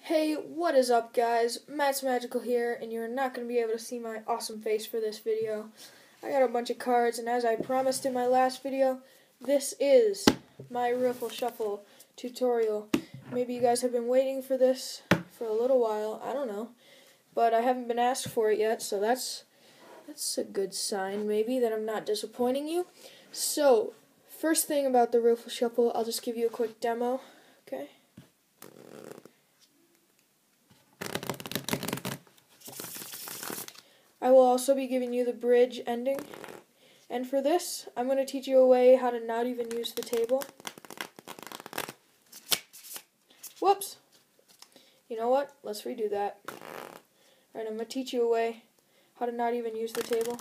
Hey, what is up guys? Matt's Magical here, and you're not going to be able to see my awesome face for this video. I got a bunch of cards, and as I promised in my last video, this is my Riffle Shuffle tutorial. Maybe you guys have been waiting for this for a little while, I don't know. But I haven't been asked for it yet, so that's a good sign, maybe, that I'm not disappointing you. So, first thing about the Riffle Shuffle, I'll just give you a quick demo, okay? I will also be giving you the bridge ending. And for this, I'm going to teach you a way how to not even use the table. Whoops! You know what? Let's redo that. Alright, I'm going to teach you a way how to not even use the table.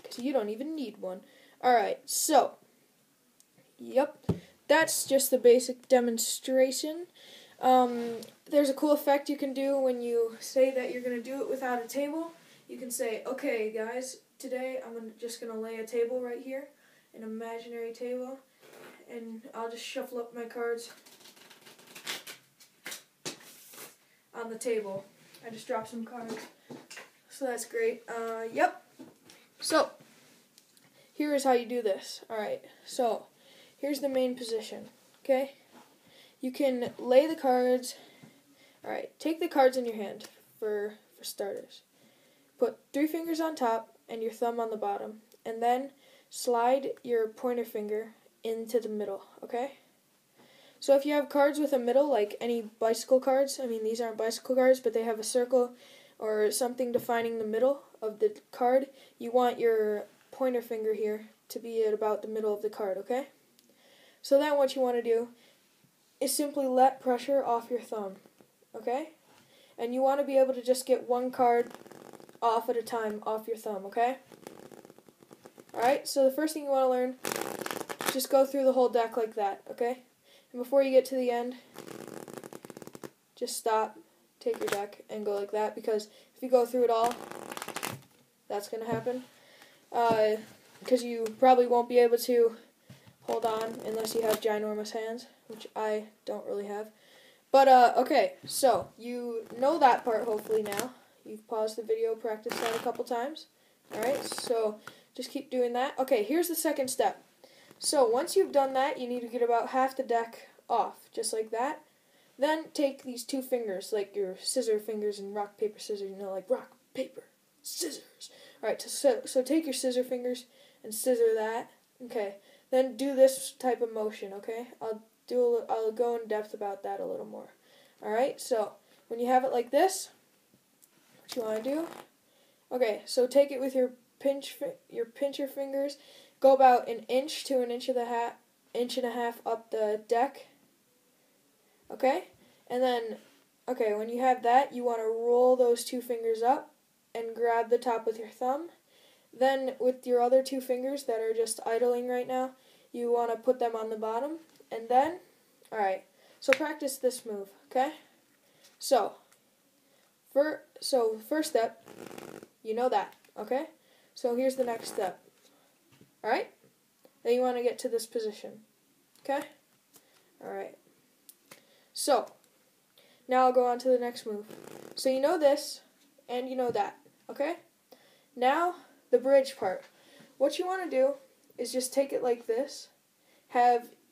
Because you don't even need one. Alright, so. Yep. That's just the basic demonstration. There's a cool effect you can do when you say that you're going to do it without a table. You can say, okay guys, today I'm just going to lay a table right here, an imaginary table, and I'll just shuffle up my cards on the table. I just dropped some cards, so that's great. Yep. So, here is how you do this. Alright, so, here's the main position, okay? You can lay the cards. Alright, take the cards in your hand for starters. Put 3 fingers on top and your thumb on the bottom. And then slide your pointer finger into the middle, okay? So if you have cards with a middle, like any bicycle cards, I mean these aren't bicycle cards, but they have a circle or something defining the middle of the card, you want your pointer finger here to be at about the middle of the card, okay? So then what you want to do is simply let pressure off your thumb, okay? And you want to be able to just get one card off at a time off your thumb, okay? Alright, so the first thing you want to learn is just go through the whole deck like that, okay? And before you get to the end, just stop, take your deck, and go like that, because if you go through it all, that's going to happen. Because you probably won't be able to hold on unless you have ginormous hands, which I don't really have. But, okay, so you know that part hopefully now. You've paused the video, practiced that a couple times. Alright, so just keep doing that. Okay, here's the second step. So once you've done that, you need to get about half the deck off, just like that. Then take these 2 fingers, like your scissor fingers and rock, paper, scissors, you know, like rock, paper, scissors. Alright, so take your scissor fingers and scissor that. Okay, then do this type of motion, okay? I'll go in depth about that a little more. Alright, so when you have it like this, what you want to do, okay, so take it with your pincher fingers, go about an inch to an inch and a half up the deck, okay, and then, okay, when you have that, you want to roll those 2 fingers up and grab the top with your thumb. Then with your other 2 fingers that are just idling right now, you want to put them on the bottom, and then, alright, so practice this move, okay? So first step, you know that, okay? So here's the next step, alright? Then you want to get to this position, okay? Alright. So, now I'll go on to the next move. So you know this, and you know that, okay? Now, the bridge part. What you want to do is just take it like this.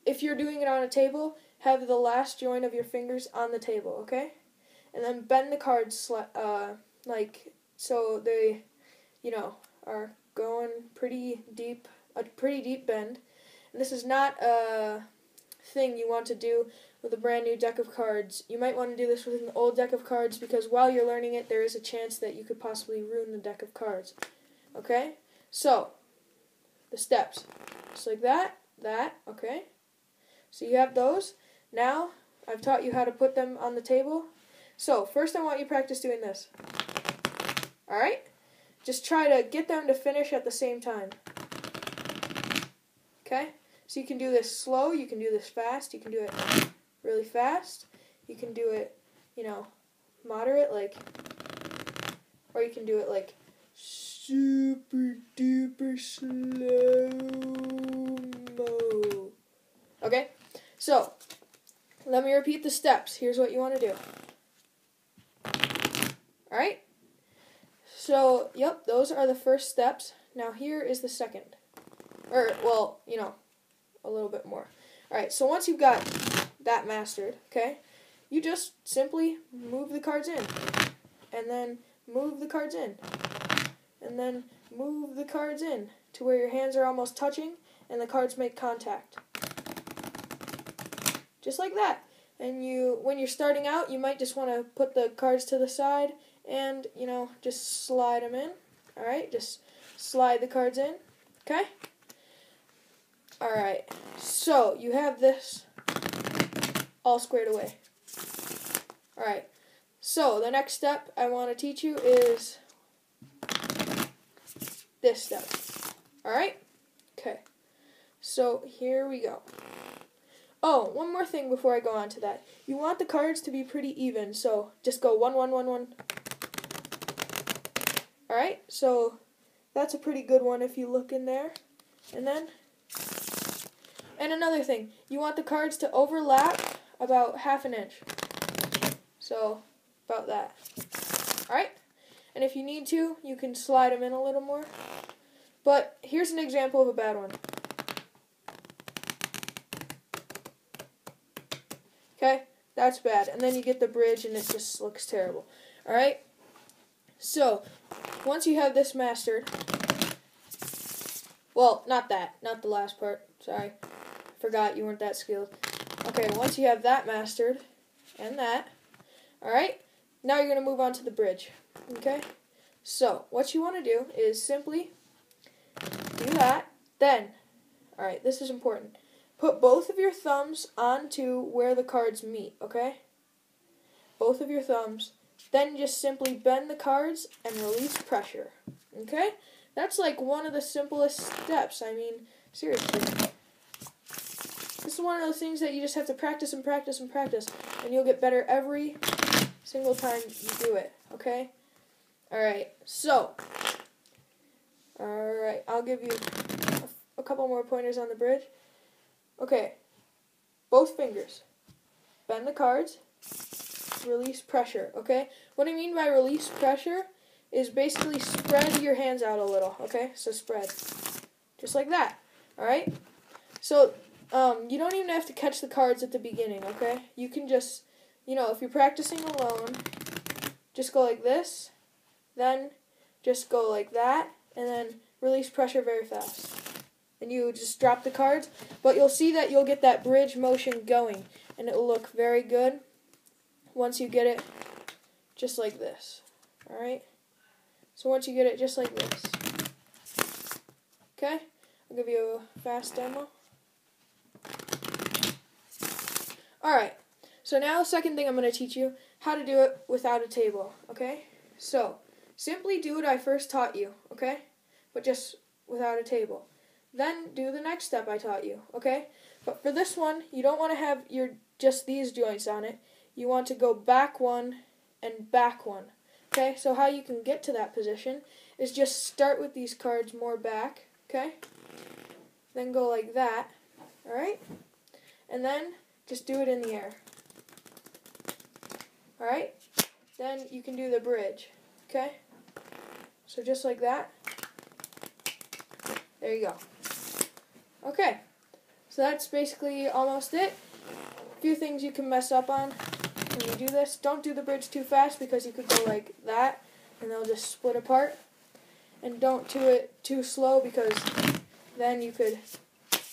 If you're doing it on a table, have the last joint of your fingers on the table, okay? And then bend the cards like so they, you know, are going pretty deep, a pretty deep bend. And this is not a thing you want to do with a brand new deck of cards. You might want to do this with an old deck of cards, because while you're learning it, there is a chance that you could possibly ruin the deck of cards. Okay? So, the steps. Just like that, okay? So you have those. Now, I've taught you how to put them on the table. So, first I want you to practice doing this. Alright? Just try to get them to finish at the same time. Okay? So you can do this slow, you can do this fast, you can do it really fast, you can do it, you know, moderate, like, or you can do it like super duper slow-mo. Okay? So, let me repeat the steps. Here's what you want to do. Alright? So, yep, those are the first steps. Now here is the second. Or, well, you know, a little bit more. Alright, so once you've got that mastered, okay, you just simply move the cards in. And then move the cards in. And then move the cards in to where your hands are almost touching and the cards make contact. Just like that. And when you're starting out, you might just want to put the cards to the side and, you know, just slide them in. Alright, just slide the cards in. Okay? Alright, so you have this all squared away. Alright, so the next step I want to teach you is this step. Alright? Okay, so here we go. Oh, one more thing before I go on to that. You want the cards to be pretty even, so just go 1, 1, 1, 1. Alright, so that's a pretty good one if you look in there. And another thing, you want the cards to overlap about 1/2 inch. So, about that. Alright? And if you need to, you can slide them in a little more. But here's an example of a bad one. Okay? That's bad. And then you get the bridge and it just looks terrible. Alright? So, once you have this mastered, well, not that. Not the last part. Sorry. Forgot you weren't that skilled. Okay, once you have that mastered, and that, alright, now you're going to move on to the bridge. Okay? So, what you want to do is simply do that. Then, alright, this is important. Put both of your thumbs onto where the cards meet, okay? Both of your thumbs. Then just simply bend the cards and release pressure. Okay? That's like one of the simplest steps. I mean, seriously. This is one of those things that you just have to practice and practice and practice, and you'll get better every single time you do it, okay? Alright, so, alright, I'll give you a couple more pointers on the bridge. Okay, both fingers, bend the cards, release pressure, okay? What I mean by release pressure is basically spread your hands out a little, okay? So spread, just like that, alright? So, you don't even have to catch the cards at the beginning, okay? You can just, you know, if you're practicing alone, just go like this, then just go like that, and then release pressure very fast. And you just drop the cards, but you'll see that you'll get that bridge motion going, and it will look very good once you get it just like this, alright? So once you get it just like this, okay? I'll give you a fast demo. Alright, so now the second thing I'm going to teach you, how to do it without a table, okay? So, simply do what I first taught you, okay? But just without a table. Then do the next step I taught you, okay? But for this one, you don't want to have just these joints on it. You want to go back one and back one, okay? So how you can get to that position is just start with these cards more back, okay? Then go like that, alright? And then just do it in the air. Alright? Then you can do the bridge. Okay? So just like that. There you go. Okay. So that's basically almost it. A few things you can mess up on when you do this. Don't do the bridge too fast because you could go like that and they'll just split apart. And don't do it too slow because then you could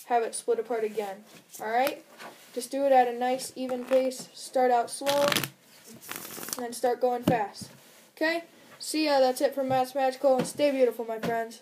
have it split apart again. Alright? Just do it at a nice, even pace. Start out slow, and then start going fast. Okay? See ya. That's it from Matt's Magical, and stay beautiful, my friends.